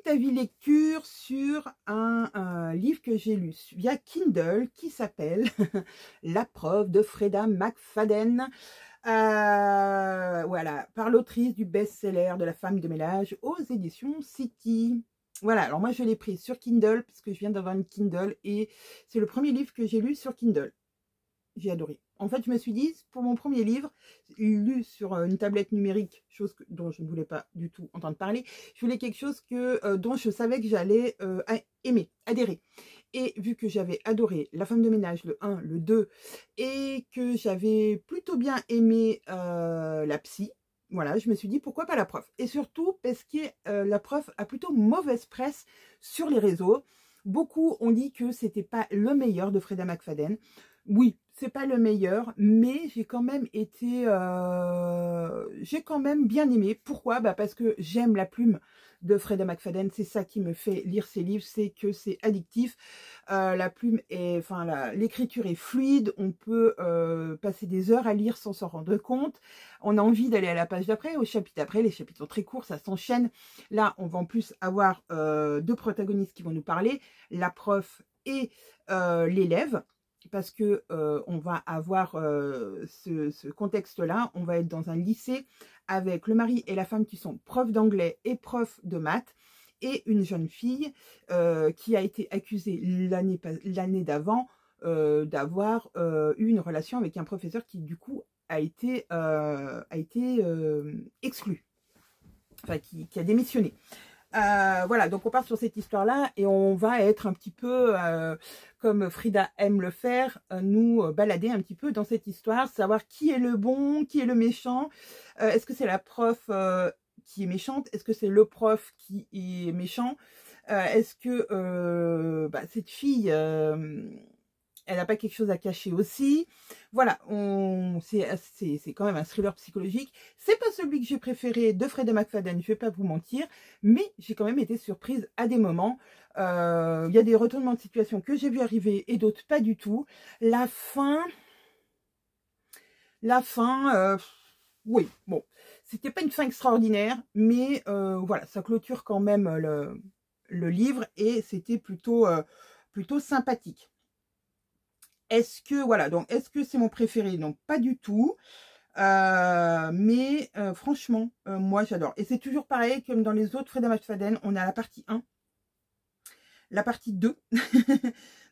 avis lecture sur un livre que j'ai lu via Kindle qui s'appelle La preuve de Freda McFadden. Voilà, par l'autrice du best-seller de La femme de ménage aux éditions City. Voilà, alors moi je l'ai pris sur Kindle parce que je viens d'avoir une Kindle et c'est le premier livre que j'ai lu sur Kindle. J'ai adoré. En fait, je me suis dit, pour mon premier livre, lu sur une tablette numérique, chose dont je ne voulais pas du tout entendre parler, je voulais quelque chose dont je savais que j'allais aimer, adhérer. Et vu que j'avais adoré La femme de ménage, le 1, le 2, et que j'avais plutôt bien aimé la psy, voilà, je me suis dit, pourquoi pas la prof? Et surtout, parce que la prof a plutôt mauvaise presse sur les réseaux. Beaucoup ont dit que c'était pas le meilleur de Freda McFadden. Oui, c'est pas le meilleur, mais j'ai quand même été, j'ai quand même bien aimé. Pourquoi? Bah parce que j'aime la plume de Freda McFadden. C'est ça qui me fait lire ses livres, c'est que c'est addictif. La plume est, enfin l'écriture est fluide. On peut passer des heures à lire sans s'en rendre compte. On a envie d'aller à la page d'après, au chapitre d'après. Les chapitres sont très courts, ça s'enchaîne. Là, on va en plus avoir deux protagonistes qui vont nous parler, la prof et l'élève. Parce que on va avoir ce contexte-là, on va être dans un lycée avec le mari et la femme qui sont profs d'anglais et profs de maths, et une jeune fille qui a été accusée l'année d'avant d'avoir eu une relation avec un professeur qui du coup a été exclu, enfin qui a démissionné. Voilà, donc on part sur cette histoire-là et on va être un petit peu, comme Frida aime le faire, nous balader un petit peu dans cette histoire, savoir qui est le bon, qui est le méchant. Est-ce que c'est la prof qui est méchante? Est-ce que c'est le prof qui est méchant? Est-ce que cette fille, elle n'a pas quelque chose à cacher aussi? Voilà, c'est quand même un thriller psychologique. C'est pas celui que j'ai préféré de Freda McFadden, je vais pas vous mentir, mais j'ai quand même été surprise à des moments. Il y a des retournements de situation que j'ai vu arriver et d'autres pas du tout. La fin, oui, bon, c'était pas une fin extraordinaire, mais voilà, ça clôture quand même le livre et c'était plutôt sympathique. Est-ce que, voilà, donc est-ce que c'est mon préféré? Non, pas du tout. Mais franchement, moi j'adore. Et c'est toujours pareil, comme dans les autres Freda McFadden, on a la partie 1, la partie 2.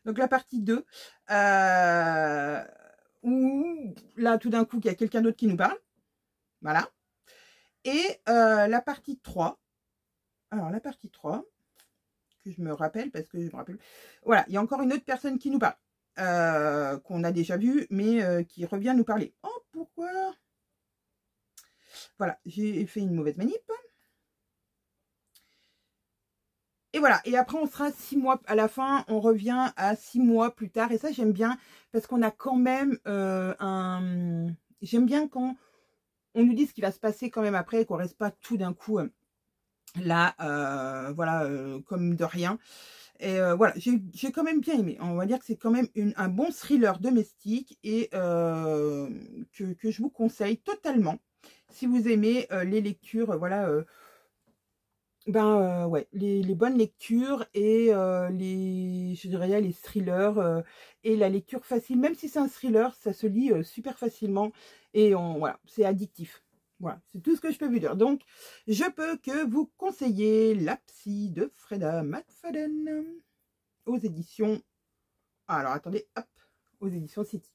Donc la partie 2, où là tout d'un coup, il y a quelqu'un d'autre qui nous parle. Voilà. Et la partie 3. Alors la partie 3, que je me rappelle, parce que je me rappelle. Voilà, il y a encore une autre personne qui nous parle. Qu'on a déjà vu, mais qui revient nous parler. Oh, pourquoi? Voilà, j'ai fait une mauvaise manip. Et voilà, et après on sera 6 mois, à la fin, on revient à 6 mois plus tard. Et ça, j'aime bien, parce qu'on a quand même j'aime bien quand on nous dit ce qui va se passer quand même après, qu'on reste pas tout d'un coup là, voilà, comme de rien. Et voilà, j'ai quand même bien aimé. On va dire que c'est quand même un bon thriller domestique et que je vous conseille totalement. Si vous aimez les lectures, voilà, ouais, les bonnes lectures et je dirais les thrillers et la lecture facile. Même si c'est un thriller, ça se lit super facilement et voilà, c'est addictif. Voilà, c'est tout ce que je peux vous dire. Donc, je peux que vous conseiller La psy de Freda McFadden aux éditions... Alors, attendez, hop, aux éditions City.